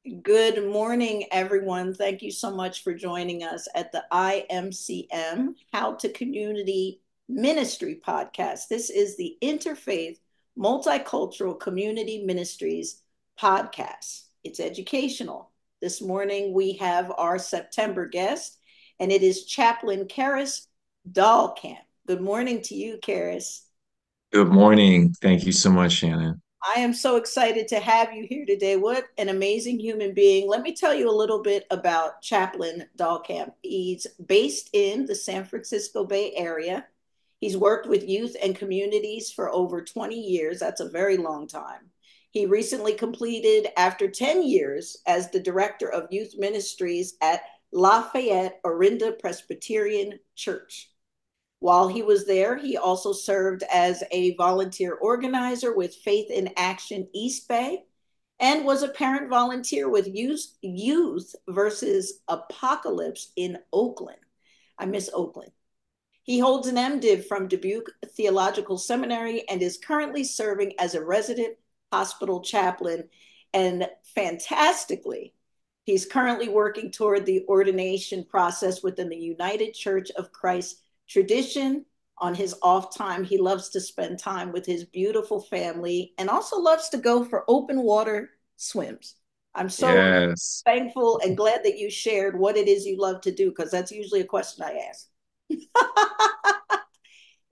Good morning, everyone. Thank you so much for joining us at the IMCM How to Community Ministry podcast. This is the Interfaith Multicultural Community Ministries podcast. It's educational. This morning we have our September guest, and it is Chaplain Keris Dahlkamp. Good morning to you, Keris. Good morning. Thank you so much, Shannon. I am so excited to have you here today. What an amazing human being. Let me tell you a little bit about Chaplain Dahlkamp. He's based in the San Francisco Bay Area. He's worked with youth and communities for over 20 years. That's a very long time. He recently completed, after 10 years, as the director of youth ministries at Lafayette Orinda Presbyterian Church. While he was there, he also served as a volunteer organizer with Faith in Action East Bay and was a parent volunteer with Youth versus Apocalypse in Oakland. I miss Oakland. He holds an MDiv from Dubuque Theological Seminary and is currently serving as a resident hospital chaplain. And fantastically, he's currently working toward the ordination process within the United Church of Christ tradition. On his off time, he loves to spend time with his beautiful family and also loves to go for open water swims. I'm so Yes. thankful and glad that you shared what it is you love to do, because that's usually a question I ask.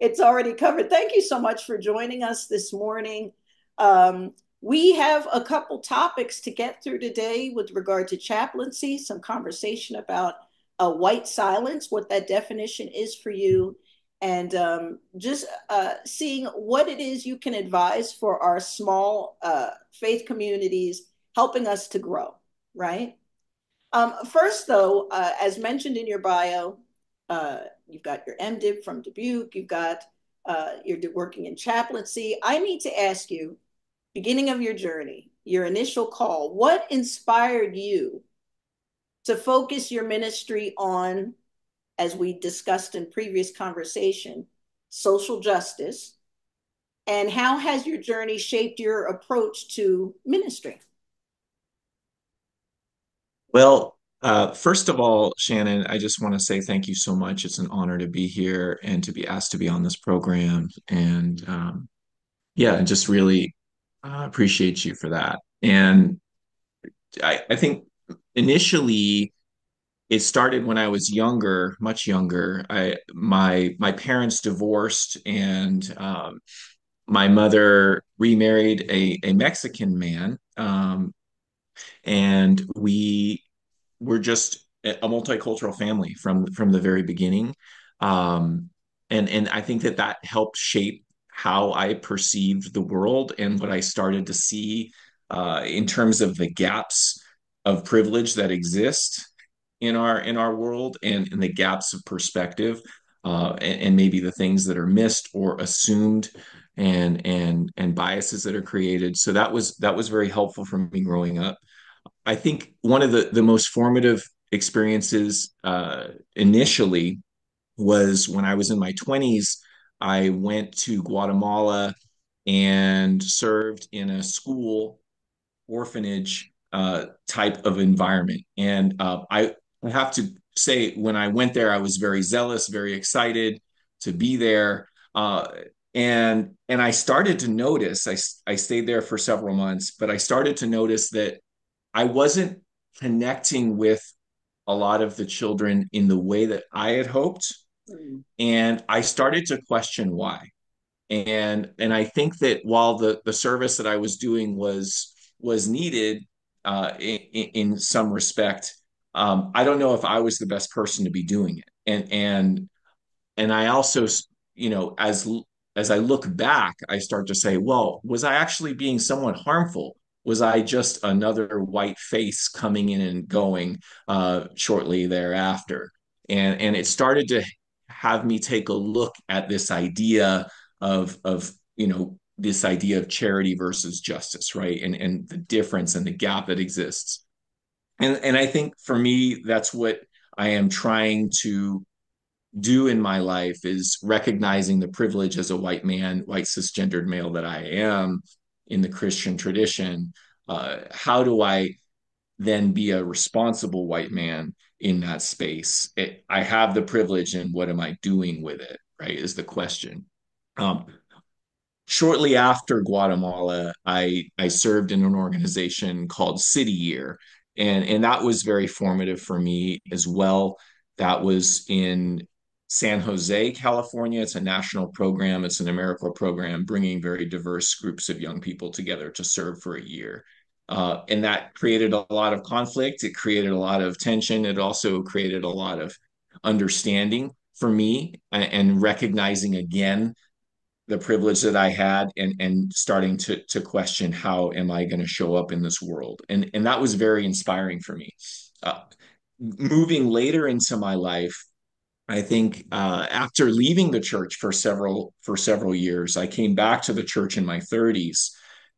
It's already covered. Thank you so much for joining us this morning. We have a couple topics to get through today with regard to chaplaincy, some conversation about white silence, what that definition is for you, and just seeing what it is you can advise for our small faith communities, helping us to grow, right? First, though, as mentioned in your bio, you've got your MDiv from Dubuque, you're working in chaplaincy. I need to ask you, beginning of your journey, your initial call, what inspired you to focus your ministry on, as we discussed in previous conversation, social justice? And how has your journey shaped your approach to ministry? First of all, Shannon, I just want to say thank you so much. It's an honor to be here and to be asked to be on this program. And yeah, I just really appreciate you for that. And I think initially it started when I was younger, much younger. My parents divorced, and my mother remarried a Mexican man. And we were just a multicultural family from the very beginning. Um, and I think that that helped shape how I perceived the world and what I started to see in terms of the gaps of privilege that exist in our world, and the gaps of perspective, and maybe the things that are missed or assumed, and biases that are created. So that was very helpful for me growing up. I think one of the most formative experiences initially was when I was in my 20s. I went to Guatemala and served in a school orphanage type of environment. And I have to say, when I went there, I was very zealous, very excited to be there. And I started to notice, I stayed there for several months, but I started to notice that I wasn't connecting with a lot of the children in the way that I had hoped. Mm. And I started to question why. And I think that while the service that I was doing was needed in some respect, I don't know if I was the best person to be doing it. And I also, as I look back, I start to say, well, was I actually being somewhat harmful? Was I just another white face coming in and going shortly thereafter? And it started to have me take a look at this idea of this idea of charity versus justice, right? And the difference and the gap that exists. And I think for me, that's what I am trying to do in my life, is recognizing the privilege as a white man, white cisgendered male that I am in the Christian tradition. How do I then be a responsible white man in that space. I have the privilege, and what am I doing with it? Right, is the question. Um, Shortly after Guatemala, I served in an organization called City Year, and that was very formative for me as well. That was in San Jose, California. It's a national program. It's an AmeriCorps program, bringing very diverse groups of young people together to serve for a year. And that created a lot of conflict. It created a lot of tension. It also created a lot of understanding for me and recognizing again the privilege that I had, and starting to question, how am I going to show up in this world? And that was very inspiring for me. Uh, Moving later into my life, I think after leaving the church for several years, I came back to the church in my 30s,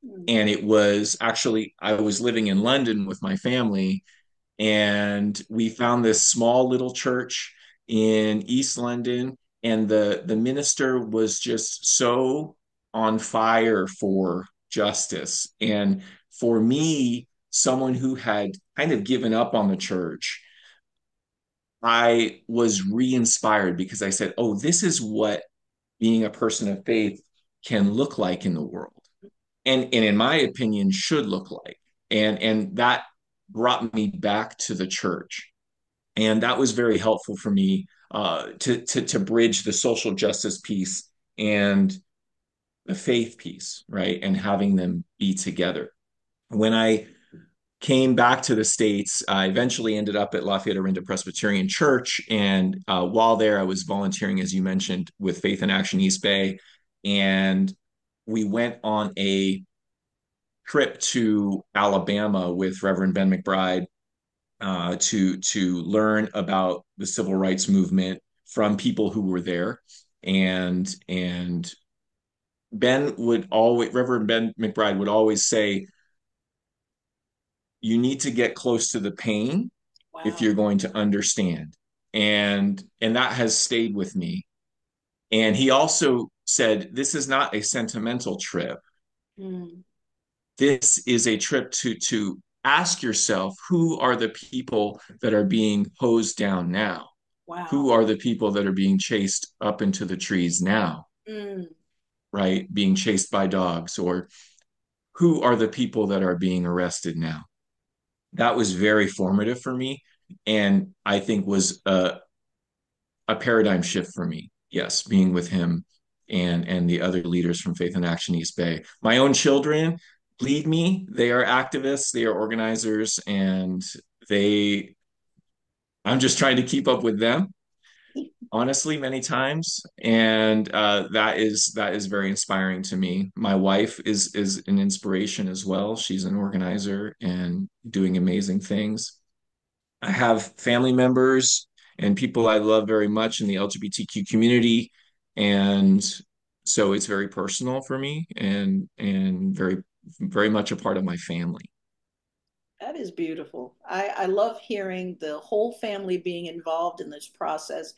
Mm. and it was actually I was living in London with my family, and we found this small little church in East London, and the minister was just so on fire for justice. And for me, someone who had kind of given up on the church, I was re-inspired because I said, "Oh, this is what being a person of faith can look like in the world." And in my opinion should look like. And that brought me back to the church, and that was very helpful for me to bridge the social justice piece and the faith piece, right? And having them be together. When I came back to the States, I eventually ended up at Lafayette Orinda Presbyterian Church. And while there, I was volunteering, as you mentioned, with Faith in Action East Bay. And we went on a trip to Alabama with Reverend Ben McBride to learn about the civil rights movement from people who were there. And Ben would always Reverend Ben McBride would always say, you need to get close to the pain if Wow. you're going to understand. And that has stayed with me. And he also said, this is not a sentimental trip. Mm. This is a trip to ask yourself, who are the people that are being hosed down now? Who Wow. are the people that are being chased up into the trees now, Mm. right? Being chased by dogs, or who are the people that are being arrested now? That was very formative for me, and I think was a paradigm shift for me. Yes, being with him and the other leaders from Faith in Action East Bay. My own children lead me. They are activists, they are organizers, and they I'm just trying to keep up with them, honestly, many times. And that is very inspiring to me. My wife is an inspiration as well. She's an organizer and doing amazing things. I have family members and people I love very much in the LGBTQ community, and so it's very personal for me, and very much a part of my family. That is beautiful. I love hearing the whole family being involved in this process.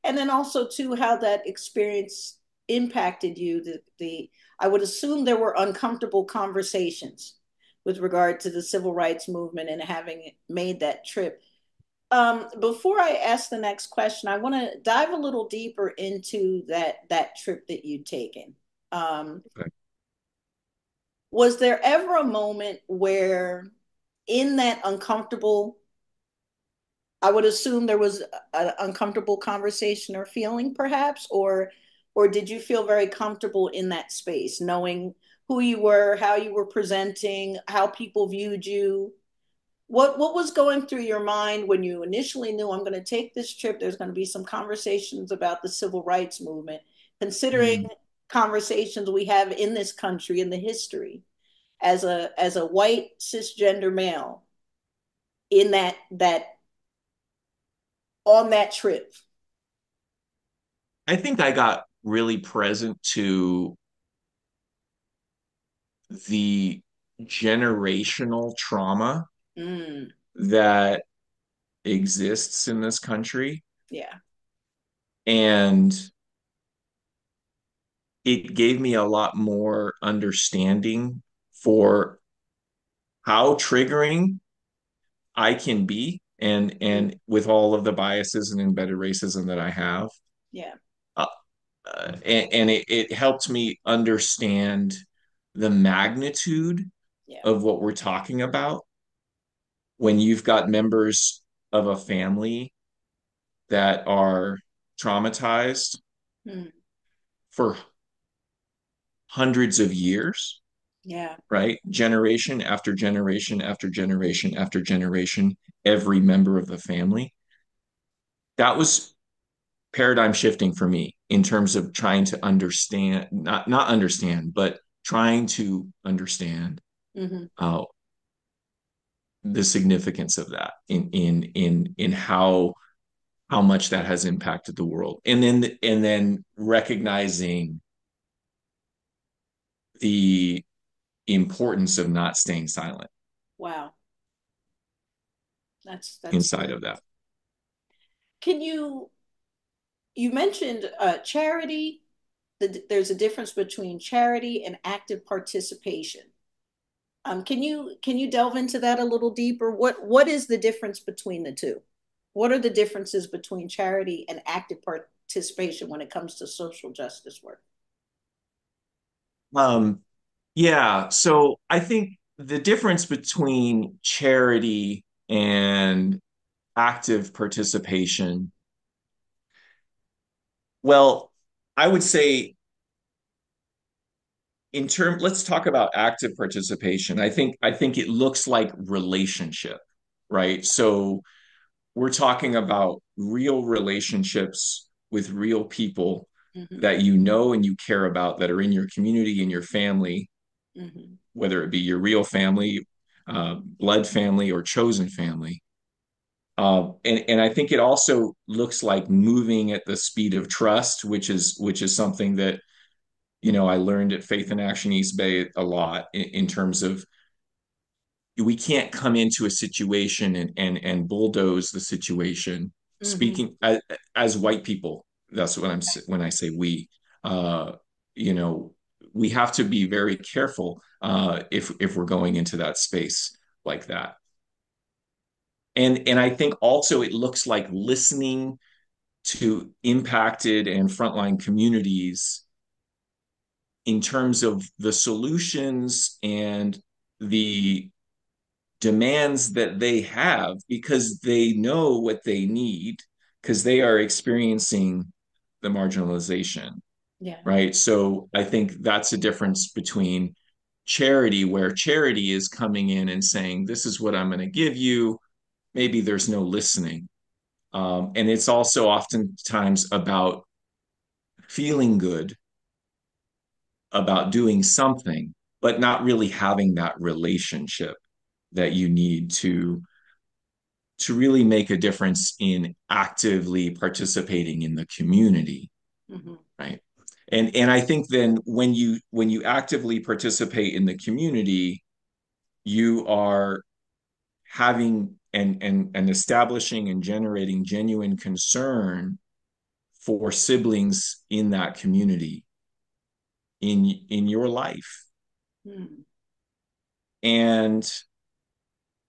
And then also too how that experience impacted you. The I would assume there were uncomfortable conversations with regard to the civil rights movement and having made that trip. Before I ask the next question, I want to dive a little deeper into that trip that you'd taken. Um, was there ever a moment where in that uncomfortable, I would assume there was an uncomfortable conversation or feeling perhaps, or did you feel very comfortable in that space, knowing who you were, how you were presenting, how people viewed you? What was going through your mind when you initially knew I'm going to take this trip? There's going to be some conversations about the civil rights movement, considering Mm. conversations we have in this country in the history as a white cisgender male in that on that trip. I think I got really present to the generational trauma Mm, that exists in this country, yeah. and it gave me a lot more understanding for how triggering I can be, Mhm. and with all of the biases and embedded racism that I have. Yeah. Uh, and it helped me understand the magnitude Yeah. of what we're talking about when you've got members of a family that are traumatized Mm. for hundreds of years, Yeah. right? Generation after generation after generation after generation, every member of the family. That was paradigm shifting for me in terms of trying to understand, not understand, but trying to understand Hmm. uh, the significance of that in how much that has impacted the world, and then recognizing the importance of not staying silent Wow. That's inside good. of that. Can you mentioned charity? There's a difference between charity and active participation. Can you delve into that a little deeper? What is the difference between the two? What are the differences between charity and active participation when it comes to social justice work? Um, yeah, so I think the difference between charity and active participation, well, I would say let's talk about active participation. I think it looks like relationship, right? So we're talking about real relationships with real people Hmm. that you know and you care about, that are in your community, in your family, Hmm. whether it be your real family, blood family, or chosen family. And I think it also looks like moving at the speed of trust, which is something that I learned at Faith in Action East Bay a lot in terms of we can't come into a situation and bulldoze the situation. Hmm. Speaking as white people, that's what I'm when I say we. Uh, you know, we have to be very careful if we're going into that space like that. And I think also it looks like listening to impacted and frontline communities in terms of the solutions and the demands that they have, because they know what they need, because they are experiencing the marginalization, Yeah. right? So I think that's a difference between charity, where charity is coming in and saying, this is what I'm going to give you. Maybe there's no listening. And it's also oftentimes about feeling good about doing something, but not really having that relationship that you need to really make a difference in actively participating in the community, Hmm. right? And I think then when you actively participate in the community, you are having and establishing and generating genuine concern for siblings in that community, in your life. Hmm. And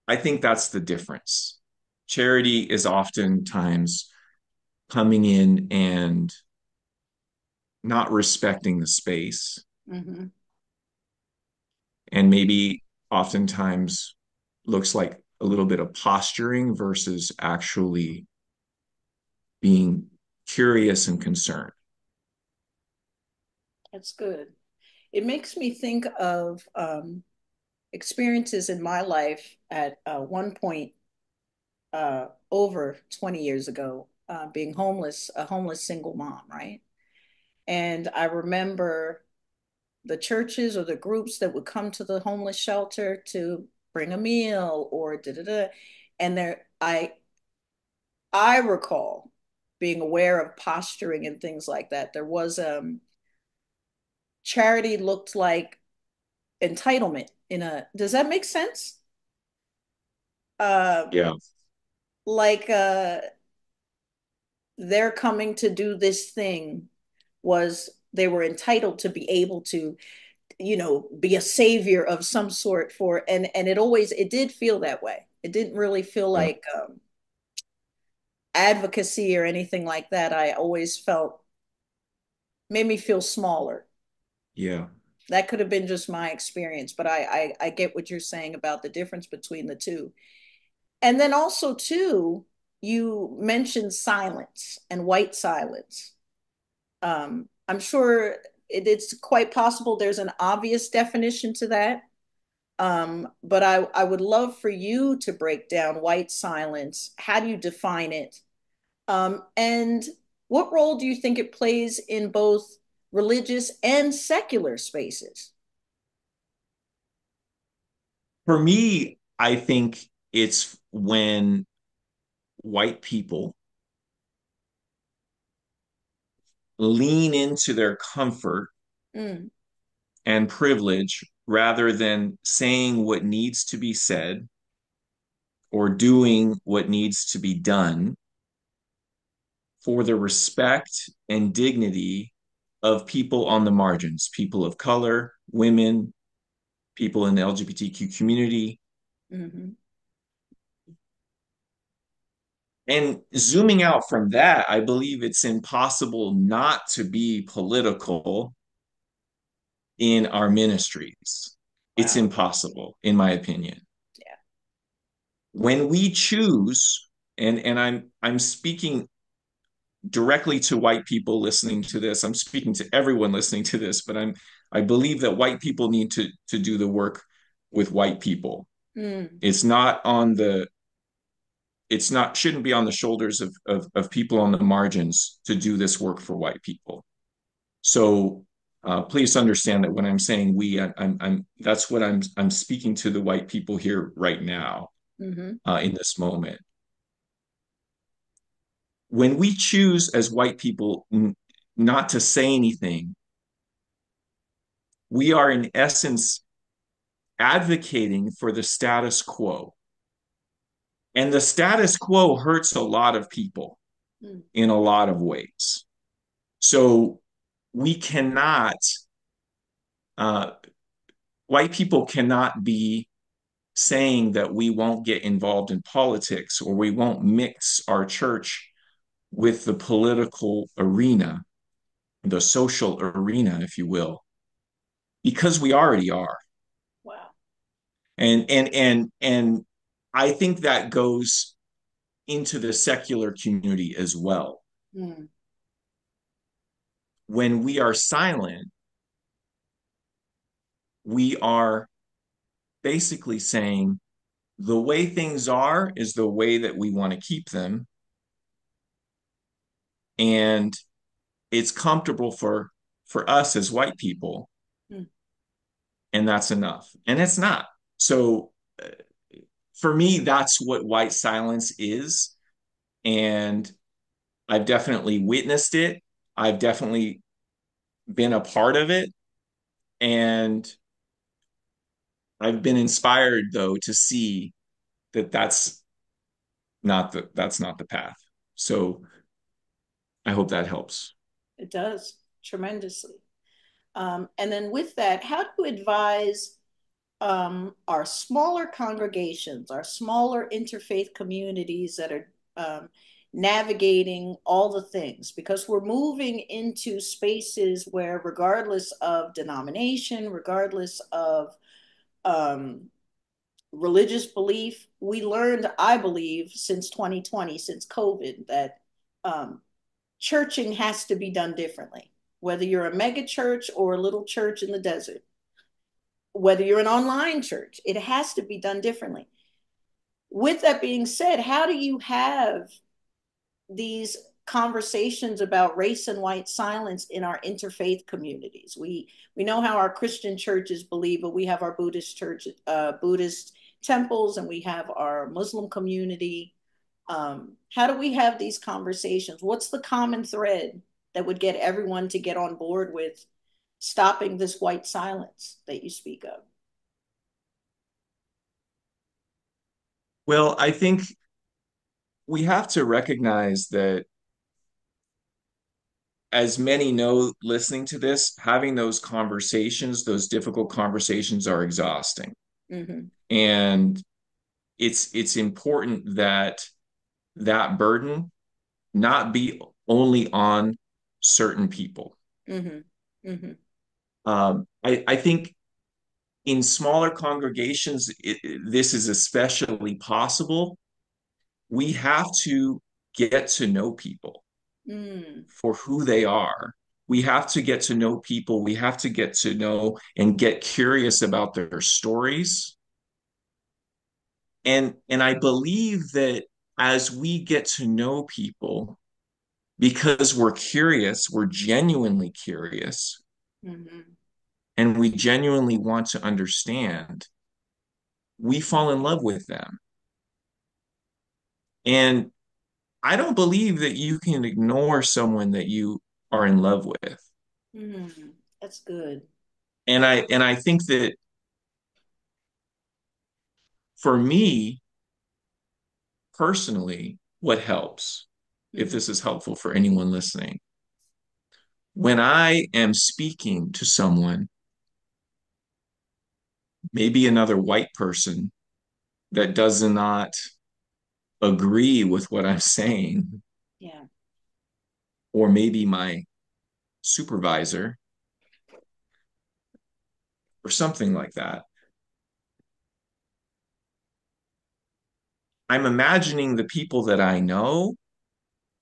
I think that's the difference. Charity is oftentimes coming in and not respecting the space, Hmm. and maybe oftentimes looks like a little bit of posturing versus actually being curious and concerned. That's good. It makes me think of experiences in my life at one point over 20 years ago, being homeless, a homeless single mom, right? And I remember the churches or the groups that would come to the homeless shelter to bring a meal or da da da. And I recall being aware of posturing and things like that. There was charity looked like entitlement in a, does that make sense? Uh, Yeah. like They're coming to do this thing was they were entitled to be able to. be a savior of some sort for, and it did feel that way. It didn't really feel Yeah. like advocacy or anything like that. I always felt made me feel smaller. Yeah. That could have been just my experience, but I get what you're saying about the difference between the two. And then also too, you mentioned silence and white silence. I'm sure it's quite possible there's an obvious definition to that. But I would love for you to break down white silence. How do you define it? And what role do you think it plays in both religious and secular spaces? For me, I think it's when white people lean into their comfort Mm, and privilege rather than saying what needs to be said or doing what needs to be done for the respect and dignity of people on the margins, people of color, women, people in the LGBTQ community. mhm. And zooming out from that, I believe it's impossible not to be political in our ministries. It's Wow. impossible, in my opinion. Yeah. When we choose, and I'm speaking directly to white people listening to this. I'm speaking to everyone listening to this, but I believe that white people need to do the work with white people. Mm, It's not on the it's not shouldn't be on the shoulders of people on the margins to do this work for white people. So please understand that when I'm saying we, I'm that's what I'm speaking to the white people here right now mhm. in this moment. When we choose as white people not to say anything, we are in essence advocating for the status quo. And the status quo hurts a lot of people Mm, in a lot of ways. So we cannot, uh, white people cannot be saying that we won't get involved in politics or we won't mix our church with the political arena, the social arena, if you will, because we already are. wow. And I think that goes into the secular community as well. Mm, When we are silent, we are basically saying the way things are is the way that we want to keep them. And it's comfortable for us as white people, mm, and that's enough. And it's not. So for me, that's what white silence is. And I've definitely witnessed it. I've definitely been a part of it. And I've been inspired though to see that that's not the path. So I hope that helps. it does tremendously. And then with that, how do you advise our smaller congregations, our smaller interfaith communities that are navigating all the things? Because we're moving into spaces where, regardless of denomination, regardless of um, religious belief, we learned, I believe, since 2020, since COVID, that um, churching has to be done differently. Whether you're a mega church or a little church in the desert, whether you're an online church, it has to be done differently. With that being said, how do you have these conversations about race and white silence in our interfaith communities? We know how our Christian churches believe, but we have our Buddhist church, Buddhist temples, and we have our Muslim community. How do we have these conversations? What's the common thread that would get everyone to get on board with stopping this white silence that you speak of? Well, I think we have to recognize that as many know listening to this, having those conversations, those difficult conversations are exhausting. Mm-hmm. And it's important that that burden not be only on certain people. Mm-hmm. Mm-hmm. I think in smaller congregations, this is especially possible. We have to get to know people Mm. for who they are. We have to get to know people. We have to get to know and get curious about their stories. And I believe that as we get to know people, because we're curious, we're genuinely curious, Mm-hmm. and we genuinely want to understand, we fall in love with them. And I don't believe that you can ignore someone that you are in love with. Mm. That's good. And I think that for me personally, what helps, if Mm-hmm. this is helpful for anyone listening, when I am speaking to someone, maybe another white person that does not agree with what I'm saying, Yeah. or maybe my supervisor or something like that, I'm imagining the people that I know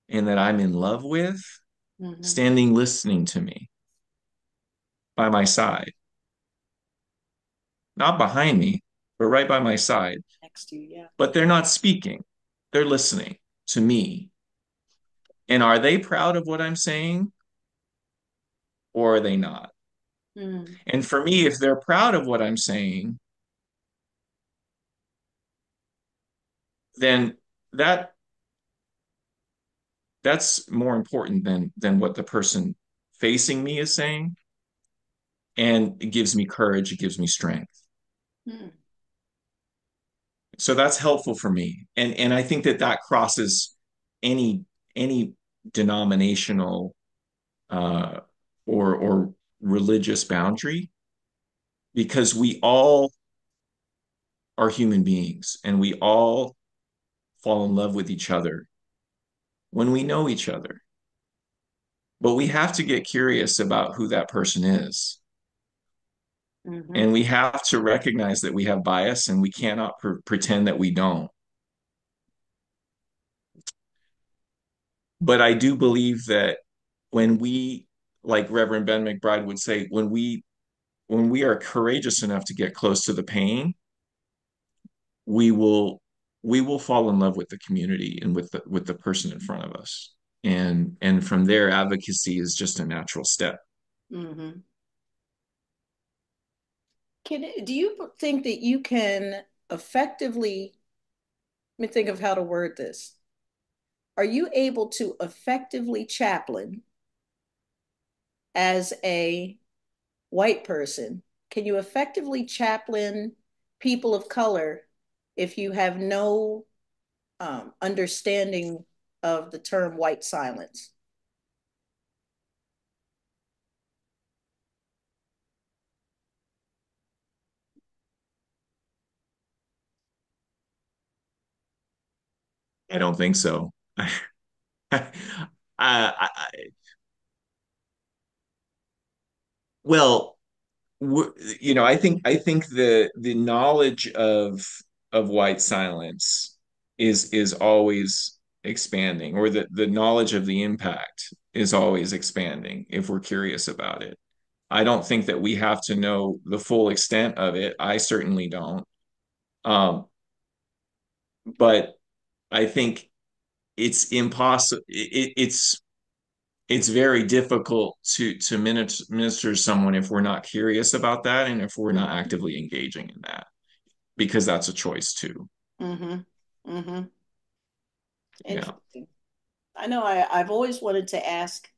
and that I'm in love with Mm-hmm. standing listening to me by my side, not behind me, but right by my side. Next to you. Yeah. But they're not speaking, they're listening to me. And are they proud of what I'm saying or are they not? Mm. And for me, if they're proud of what I'm saying, then that that's more important than what the person facing me is saying. And it gives me courage, it gives me strength. Mm. So that's helpful for me. And I think that that crosses any any denominational uh, or religious boundary, because we all are human beings and we all fall in love with each other when we know each other. But we have to get curious about who that person is. Mm-hmm. And we have to recognize that we have bias and we cannot pretend that we don't. But I do believe that when we, like Reverend Ben McBride would say, when we are courageous enough to get close to the pain, we will we will fall in love with the community and with the person in front of us. And from there, advocacy is just a natural step. Mm-hmm. Do you think that you can effectively, let me think of how to word this. Are you able to effectively chaplain as a white person? Can you effectively chaplain people of color if you have no understanding of the term white silence? I don't think so. I, well, I think the knowledge of white silence is always expanding, or the knowledge of the impact is always expanding if we're curious about it. I don't think that we have to know the full extent of it. I certainly don't. Um, but I think it's impossible. It's very difficult to minister to someone if we're not curious about that and if we're not actively engaging in that, because that's a choice too. Mm-hmm. Mm-hmm. Yeah. Interesting. I know I've always wanted to ask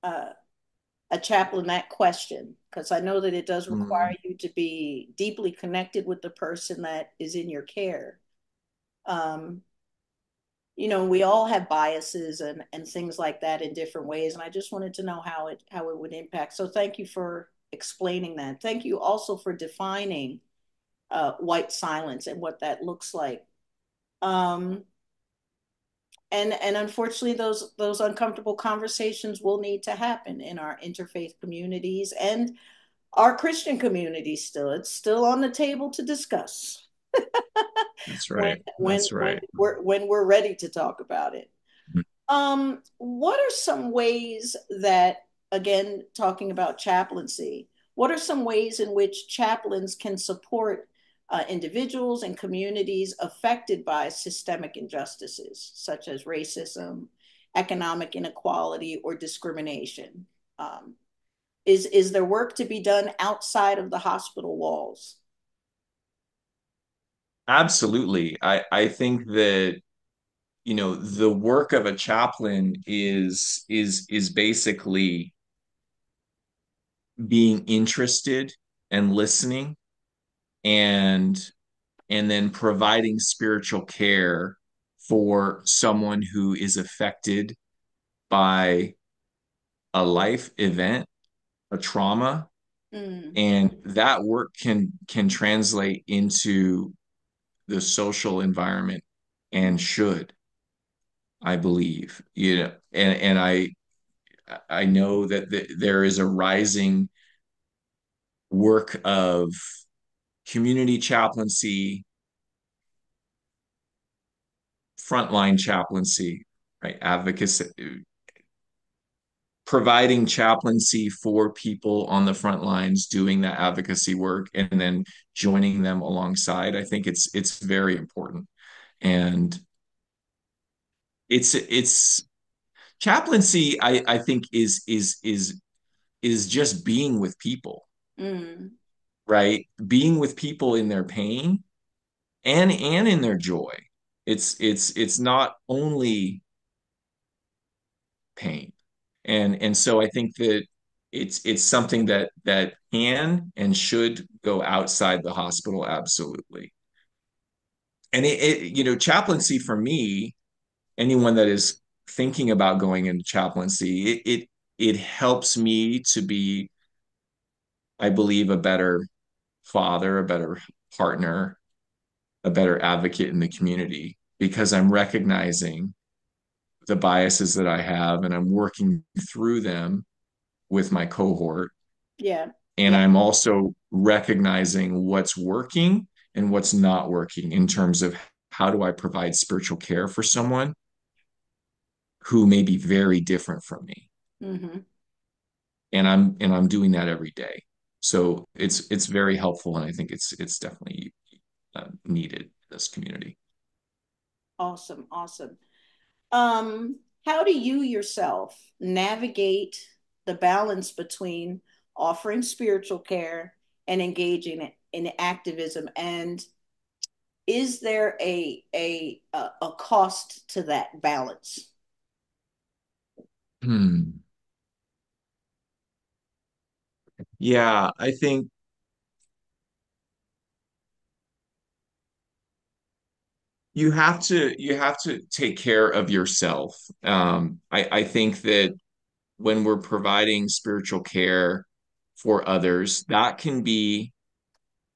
uh, a chaplain that question because I know that it does require Mm. you to be deeply connected with the person that is in your care. Um, we all have biases and things like that in different ways. And I just wanted to know how it would impact. So thank you for explaining that. Thank you also for defining white silence and what that looks like. Um, and unfortunately, those uncomfortable conversations will need to happen in our interfaith communities and our Christian communities. Still, it's still on the table to discuss That's when right. That's right. when we're ready to talk about it. What are some ways that, again, talking about chaplaincy, what are some ways in which chaplains can support individuals and communities affected by systemic injustices, such as racism, economic inequality, or discrimination? Um, is there work to be done outside of the hospital walls? Absolutely. I think that, the work of a chaplain is basically being interested and listening, and then providing spiritual care for someone who is affected by a life event, a trauma, Mm, and that work can translate into the social environment, and should, I believe. And I know that there is a rising work of community chaplaincy, frontline chaplaincy, right? Advocacy, providing chaplaincy for people on the front lines doing that advocacy work, and then joining them alongside. I think it's very important. And it's chaplaincy, I think is just being with people, mm, right? Being with people in their pain and in their joy. It's not only pain. And so I think that it's something that can and should go outside the hospital, absolutely. And chaplaincy for me, anyone that is thinking about going into chaplaincy, it helps me to be, I believe, a better father, a better partner, a better advocate in the community, because I'm recognizing the biases that I have, and I'm working through them with my cohort. yeah, And yeah. I'm also recognizing what's working and what's not working in terms of how do I provide spiritual care for someone who may be very different from me. Hmm. And I'm doing that every day. So it's very helpful, and I think it's definitely needed in this community. Awesome, awesome. How do you yourself navigate the balance between offering spiritual care and engaging in activism? And is there a cost to that balance? Hmm. Yeah, I think you have to take care of yourself. I think that when we're providing spiritual care for others, that can be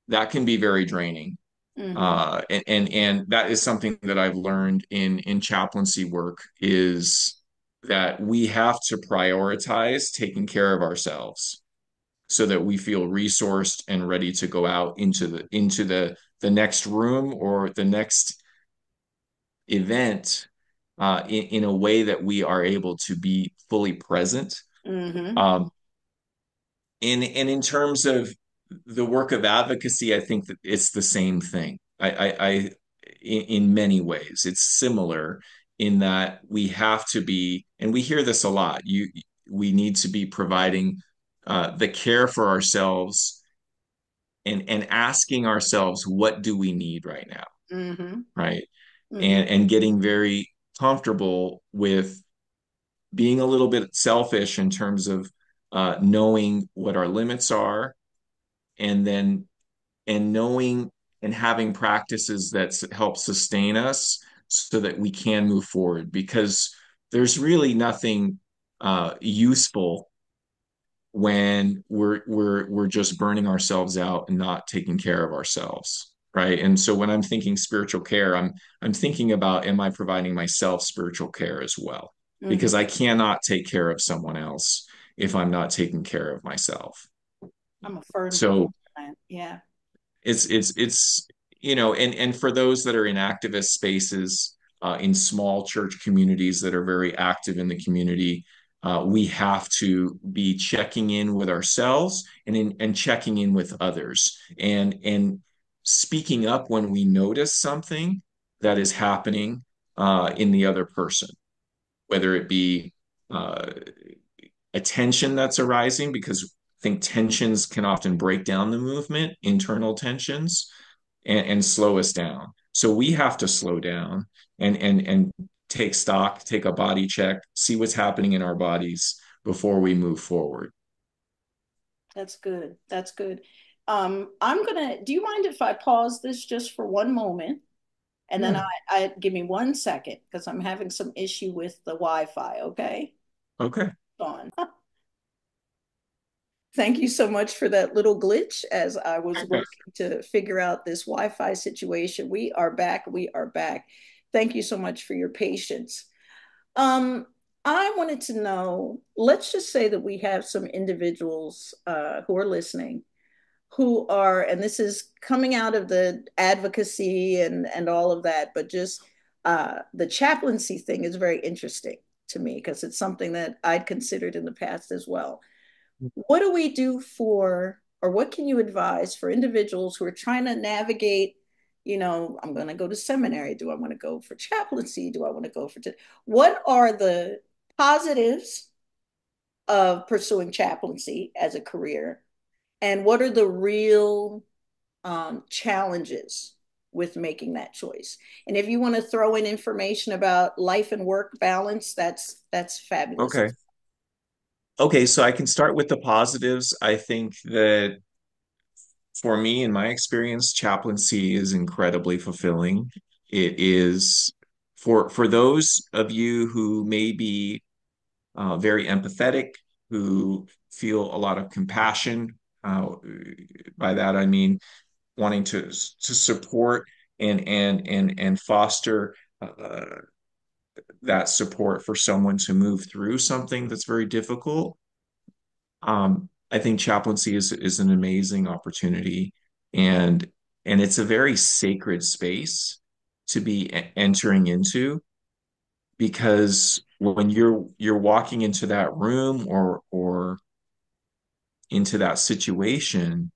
very draining. Mm-hmm. And that is something that I've learned in chaplaincy work, is that we have to prioritize taking care of ourselves so that we feel resourced and ready to go out into the next room or the next event, in a way that we are able to be fully present. Mm-hmm. Um, and in terms of the work of advocacy, I think that it's the same thing. In many ways, it's similar in that we have to be, and we hear this a lot. We need to be providing the care for ourselves, and asking ourselves, what do we need right now, Mm-hmm. right? Mm-hmm. And getting very comfortable with being a little bit selfish in terms of knowing what our limits are, and then and knowing and having practices that help sustain us so that we can move forward, because there's really nothing useful when we're just burning ourselves out and not taking care of ourselves, right? And so when I'm thinking spiritual care, I'm thinking about, am I providing myself spiritual care as well? Hmm. Because I cannot take care of someone else if I'm not taking care of myself. I'm a firm believer So in that. Yeah. it's and for those that are in activist spaces, in small church communities that are very active in the community, we have to be checking in with ourselves and checking in with others, and speaking up when we notice something that is happening in the other person, whether it be uh, a tension that's arising, because I think tensions can often break down the movement, internal tensions, and slow us down. So we have to slow down and take stock, take a body check, see what's happening in our bodies before we move forward. That's good. That's good. Do you mind if I pause this just for one moment? And then Yeah. I give me 1 second because I'm having some issue with the Wi-Fi. Okay. Okay. On. Thank you so much for that little glitch as I was working to figure out this Wi-Fi situation. We are back. We are back. Thank you so much for your patience. Um, I wanted to know, let's just say that we have some individuals who are listening who are, and this is coming out of the advocacy and all of that, but just the chaplaincy thing is very interesting to me because it's something that I'd considered in the past as well. What do we do for, or what can you advise for individuals who are trying to navigate? I'm going to go to seminary. Do I want to go for chaplaincy? Do I want to go for? What are the positives of pursuing chaplaincy as a career, and what are the real challenges with making that choice? And if you want to throw in information about life and work balance, that's fabulous. Okay. Okay, so I can start with the positives. I think that for me, in my experience, chaplaincy is incredibly fulfilling. It is for those of you who may be very empathetic, who feel a lot of compassion. By that I mean wanting to support and foster that support for someone to move through something that's very difficult. I think chaplaincy is an amazing opportunity, and and it's a very sacred space to be entering into, because when you're walking into that room or into that situation,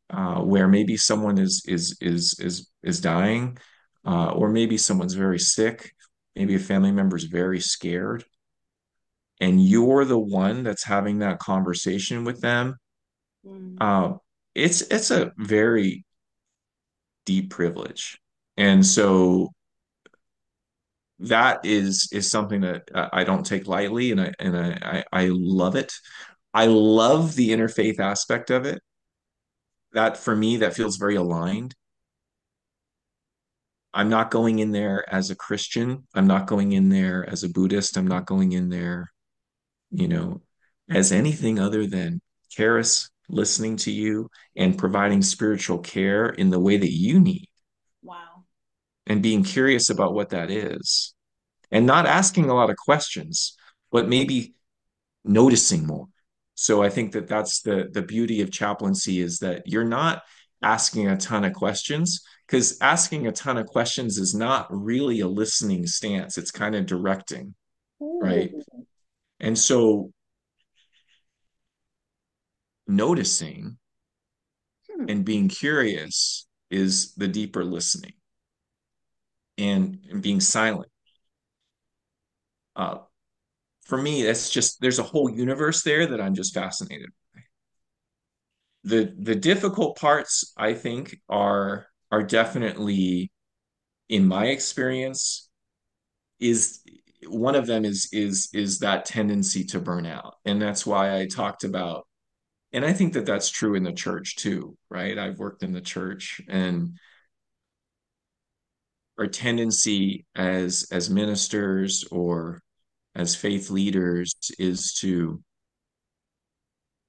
where maybe someone is dying, or maybe someone's very sick, maybe a family member is very scared, and you're the one that's having that conversation with them. Mm. uh, it's a very deep privilege, and so that is something that I don't take lightly, and I love it. I love the interfaith aspect of it. That for me, that feels very aligned. I'm not going in there as a Christian. I'm not going in there as a Buddhist. I'm not going in there, you know, as anything other than Karis, listening to you and providing spiritual care in the way that you need, Wow. and being curious about what that is, and not asking a lot of questions, but maybe noticing more. So I think that that's the beauty of chaplaincy, is that you're not asking a ton of questions, because asking a ton of questions is not really a listening stance. It's kind of directing, Ooh. right? And so noticing Hmm. and being curious is the deeper listening, and being silent. Uh, for me, that's just, there's a whole universe there that I'm just fascinated. The difficult parts, I think, are definitely, in my experience, is one of them is that tendency to burn out. And that's why I talked about, and I think that that's true in the church too, right? I've worked in the church, and our tendency as ministers or as faith leaders is to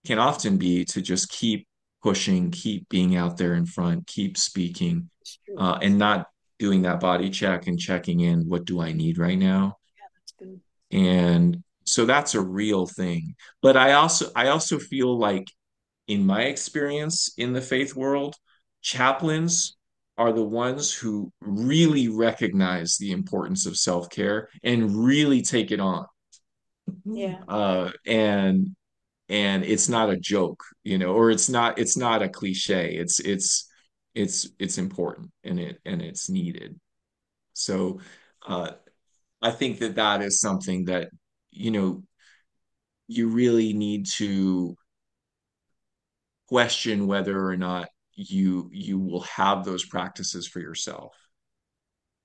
can often be to just keep pushing, keep being out there in front, keep speaking, It's true. and not doing that body check and checking in. What do I need right now? Yeah, that's good. And so that's a real thing. But I also feel like in my experience in the faith world, chaplains are the ones who really recognize the importance of self-care and really take it on. Yeah. And it's not a joke, or it's not a cliche. It's important and it's needed. So uh, I think that is something that you know you really need to question whether or not you will have those practices for yourself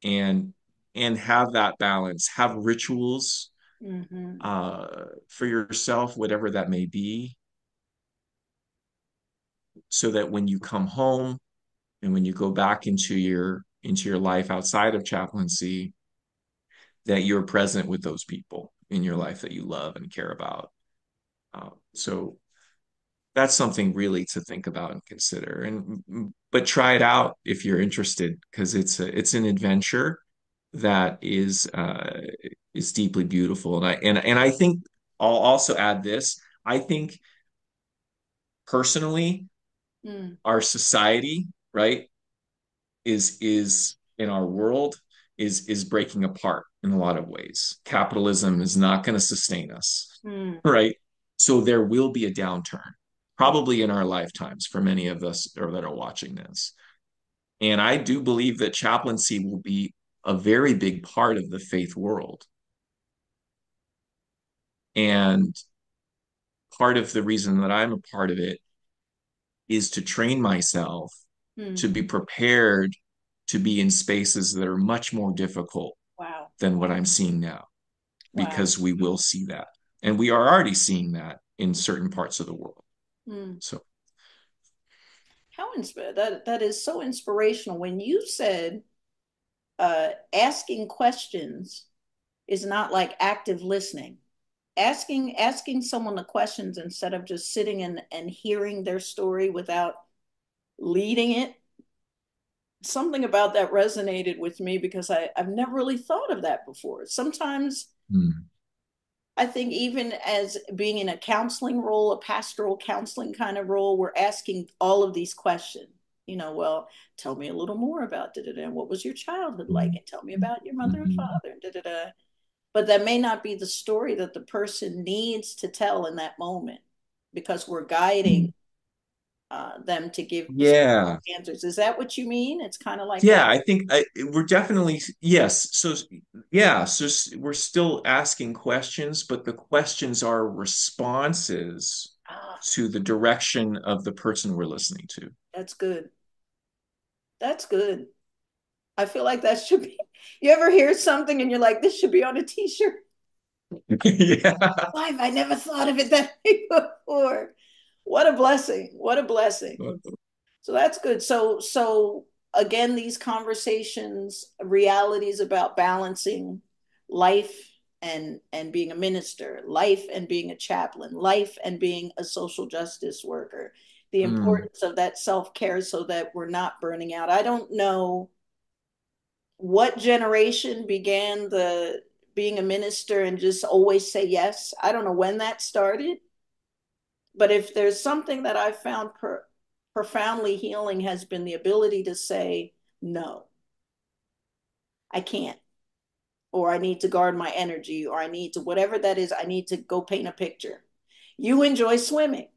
and have that balance, have rituals Hmm. for yourself, whatever that may be, so that when you come home and when you go back into your life outside of chaplaincy, that you're present with those people in your life that you love and care about. So that's something really to think about and consider. And but try it out if you're interested, because it's an adventure that is deeply beautiful. And I think I'll also add this. I think personally, Mm. our society, right, is in our world is breaking apart in a lot of ways. Wow. Capitalism is not going to sustain us, Mm. right? So there will be a downturn, Yeah. probably in our lifetimes for many of us or that are watching this. And I do believe that chaplaincy will be a very big part of the faith world. And part of the reason that I'm a part of it is to train myself Mm. to be prepared to be in spaces that are much more difficult Wow. than what I'm seeing now, Wow. because we will see that. And we are already seeing that in certain parts of the world. Mm. So, That is so inspirational. When you said asking questions is not like active listening. Asking someone the questions instead of just sitting and hearing their story without leading it, something about that resonated with me because I've never really thought of that before. Sometimes mm, I think even as being in a counseling role, a pastoral counseling kind of role, we're asking all of these questions. Well, tell me a little more about da da da. What was your childhood like? mm, And tell me about your mother and mm, father and da da da. But that may not be the story that the person needs to tell in that moment because we're guiding mm. them to give Yeah. answers. Is that what you mean? It's kind of like Yeah, that. I think we're definitely, yes. So, yeah, so we're still asking questions, but the questions are responses Ah, to the direction of the person we're listening to. that's good. That's good. I feel like that should be. You ever hear something and you're like, this should be on a t-shirt? Yeah. Why have I never thought of it that way before? What a blessing. What a blessing. So that's good. So again, these conversations, realities about balancing life and being a minister, life and being a chaplain, life and being a social justice worker, the Mm. importance of that self-care so that we're not burning out. I don't know what generation began the being a minister and just always say yes. I don't know when that started, but if there's something that I've found profoundly healing has been the ability to say no, I can't, or I need to guard my energy, or I need to whatever that is. I need to go paint a picture. You enjoy swimming.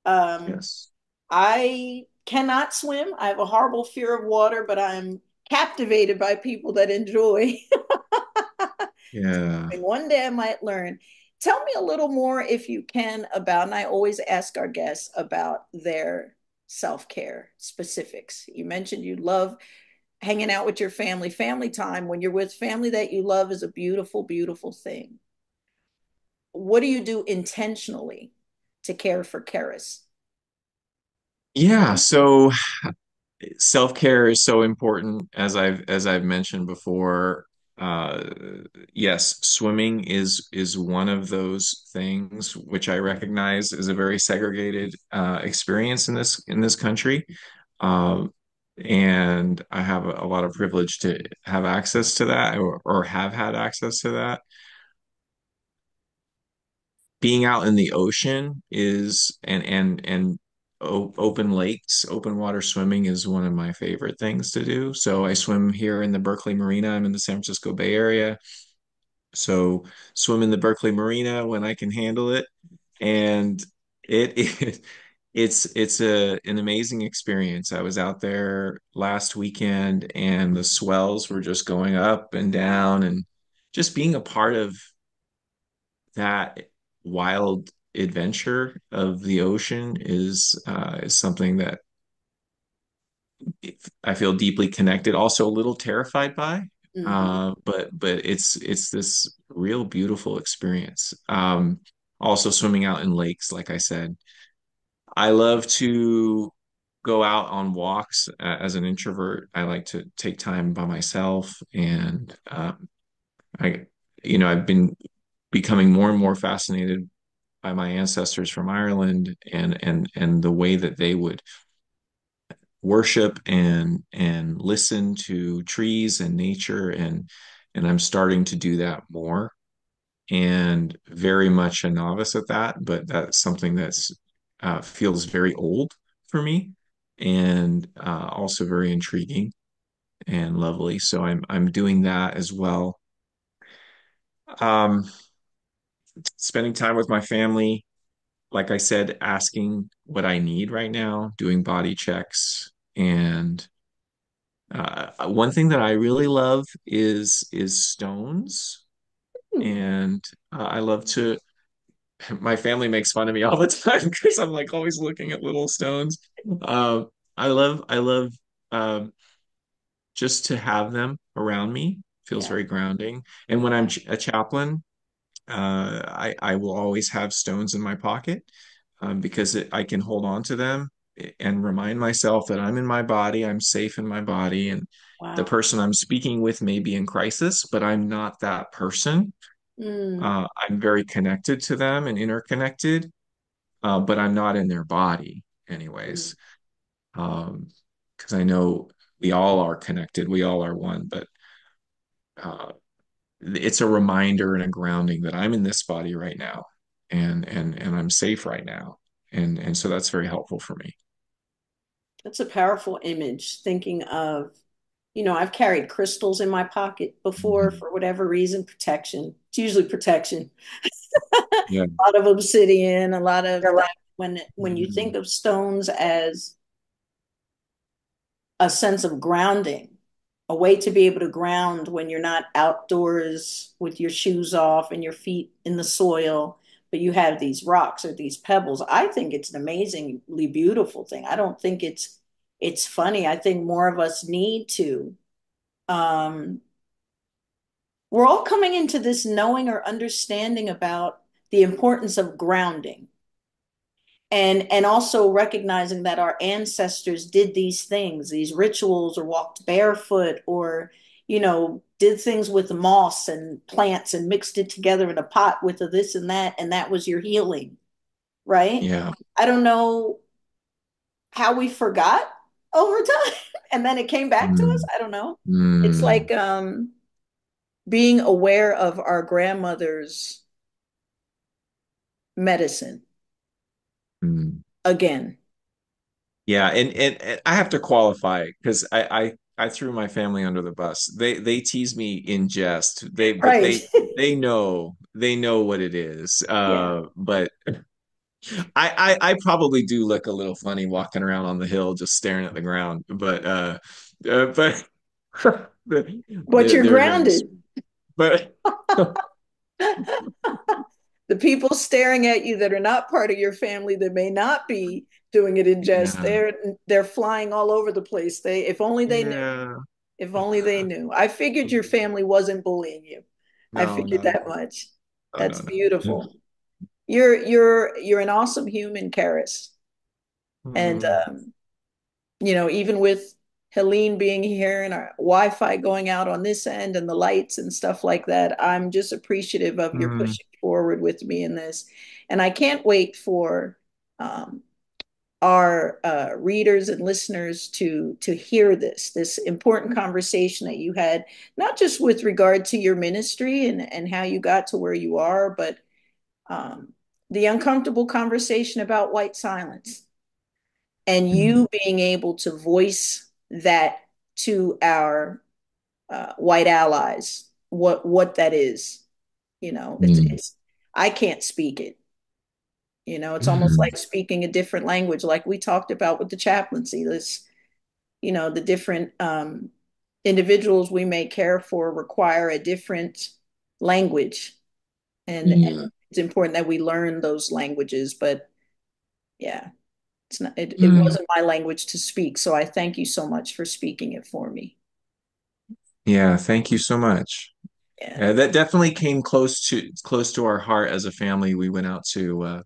Um, Yes. I cannot swim. I have a horrible fear of water, but I'm captivated by people that enjoy. Yeah. And one day I might learn. Tell me a little more, if you can, about, and I always ask our guests about their self care specifics. You mentioned you love hanging out with your family. Family time, when you're with family that you love, is a beautiful, beautiful thing. What do you do intentionally to care for Keris? Yeah. So Self-care is so important, as I've mentioned before. Uh, yes, swimming is one of those things which I recognize is a very segregated experience in this country. Um, and I have a lot of privilege to have access to that, or have had access to that. Being out in the ocean is and open lakes, open water swimming is one of my favorite things to do. So I swim here in the Berkeley Marina. I'm in the San Francisco Bay Area. So swim in the Berkeley Marina when I can handle it. And it it's an amazing experience. I was out there last weekend and the swells were just going up and down, and just being a part of that wild adventure of the ocean is something that I feel deeply connected, also a little terrified by. Hmm. But it's this real beautiful experience. Also swimming out in lakes, like I said. I love to go out on walks as an introvert. I like to take time by myself, and I, I've been becoming more and more fascinated by my ancestors from Ireland, and the way that they would worship and listen to trees and nature, and I'm starting to do that more, and very much a novice at that, but that's something that's feels very old for me, and also very intriguing and lovely. So I'm doing that as well. Um, Spending time with my family, like I said, asking what I need right now, doing body checks, and one thing that I really love is stones, and I love to. My family makes fun of me all the time because I'm like always looking at little stones. Uh, I love um, just to have them around me. Feels Yeah. very grounding. And when I'm a chaplain, I will always have stones in my pocket, because I can hold on to them and remind myself that I'm in my body, I'm safe in my body, and the Wow. person I'm speaking with may be in crisis, but I'm not that person. Mm. I'm very connected to them and interconnected, but I'm not in their body, Mm. anyways. Because I know we all are connected, we all are one, but uh, it's a reminder and a grounding that I'm in this body right now, and I'm safe right now, and so that's very helpful for me. That's a powerful image. Thinking of, I've carried crystals in my pocket before Mhm. for whatever reason, protection. It's usually protection. Yeah. A lot of obsidian, a lot of that. When you think Mhm. of stones as a sense of grounding, a way to be able to ground when you're not outdoors with your shoes off and your feet in the soil, but you have these rocks or these pebbles. I think it's an amazingly beautiful thing. I don't think it's funny. I think more of us need to. Um, we're all coming into this knowing or understanding about the importance of grounding, and also recognizing that our ancestors did these things, these rituals, or walked barefoot, or did things with moss and plants and mixed it together in a pot with a this and that was your healing, right? Yeah. I don't know how we forgot over time and then it came back to us. Mm. I don't know. It's Mm. like being aware of our grandmother's medicine Mm. again. Yeah, and I have to qualify because I threw my family under the bus. They tease me in jest. But Right. they know what it is. Yeah. But I probably do look a little funny walking around on the hill just staring at the ground. But But you're they're very grounded. sweet. But The people staring at you that are not part of your family, that may not be doing it in jest, yeah, they're flying all over the place. They If only they knew. yeah. If only they knew. I figured your family wasn't bullying you. I No, figured not at that all. much. No, That's no, no. beautiful. You're an awesome human, Karis. And Mm, even with Helene being here and our Wi-Fi going out on this end and the lights and stuff like that, I'm just appreciative of your Mm, pushing forward with me in this. And I can't wait for um, our readers and listeners to hear this important conversation that you had, not just with regard to your ministry and how you got to where you are, but um, the uncomfortable conversation about white silence and mm, you being able to voice that to our white allies, what that is. mm, It's I can't speak it. It's almost mm, like speaking a different language, like we talked about with the chaplaincy. This, the different individuals we may care for require a different language, and mm, it's important that we learn those languages. But yeah, it mm. wasn't my language to speak, so I thank you so much for speaking it for me. Yeah, thank you so much. Yeah. Yeah, that definitely came close to our heart as a family. We went out to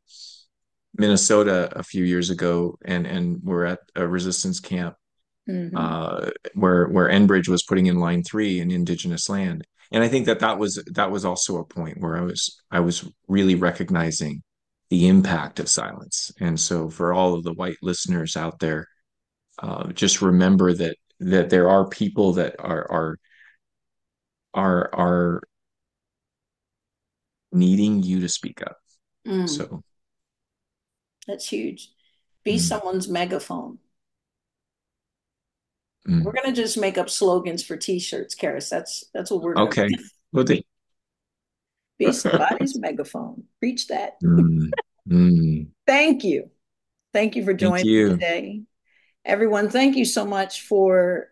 Minnesota a few years ago, and we're at a resistance camp Hmm. where Enbridge was putting in Line 3 in indigenous land. And I think that was also a point where I was really recognizing the impact of silence. And so for all of the white listeners out there, just remember that there are people that are needing you to speak up. Mm, So that's huge. Be mm, someone's megaphone. We're mm. gonna just make up slogans for t-shirts, Karis. That's what we're gonna Okay. Well, be somebody's megaphone. Preach that. mm, mm. Thank you. Thank you for Thank joining me you. today. Everyone, thank you so much for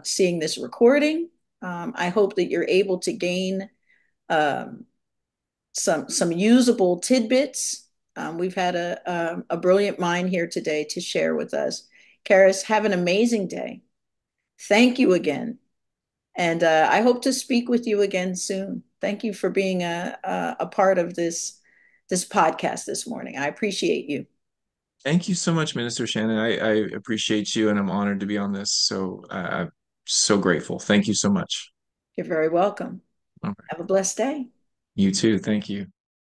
seeing this recording. I hope that you're able to gain um, some usable tidbits. We've had a brilliant mind here today to share with us. Karis, have an amazing day. Thank you again. And I hope to speak with you again soon. Thank you for being a part of this podcast this morning. I appreciate you. Thank you so much, Minister Shannon. I appreciate you and I'm honored to be on this. So I'm so grateful. Thank you so much. You're very welcome. All right. Have a blessed day. You too. Thank you.